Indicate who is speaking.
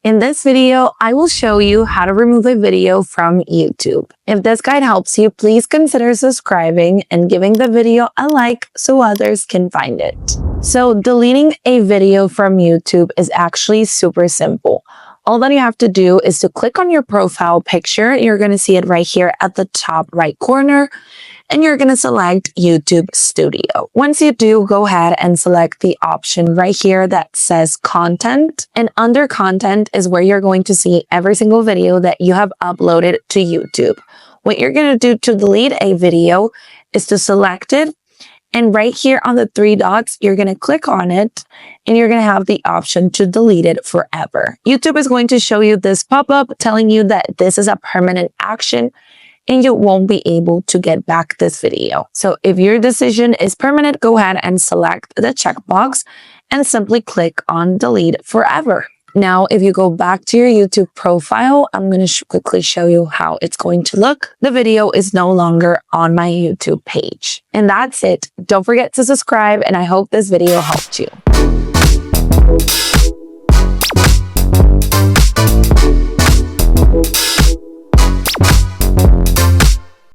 Speaker 1: In this video, I will show you how to remove a video from YouTube. If this guide helps you, please consider subscribing and giving the video a like so others can find it. So deleting a video from YouTube is actually super simple. All that you have to do is to click on your profile picture. You're going to see it right here at the top right corner. And you're going to select YouTube Studio. Once you do, go ahead and select the option right here that says Content. And under Content is where you're going to see every single video that you have uploaded to YouTube. What you're going to do to delete a video is to select it. And right here on the three dots, you're going to click on it and you're going to have the option to delete it forever. YouTube is going to show you this pop-up telling you that this is a permanent action and you won't be able to get back this video. So if your decision is permanent, go ahead and select the checkbox and simply click on delete forever. Now, if you go back to your YouTube profile, I'm going to quickly show you how it's going to look. The video is no longer on my YouTube page. And that's it. Don't forget to subscribe, and I hope this video helped you.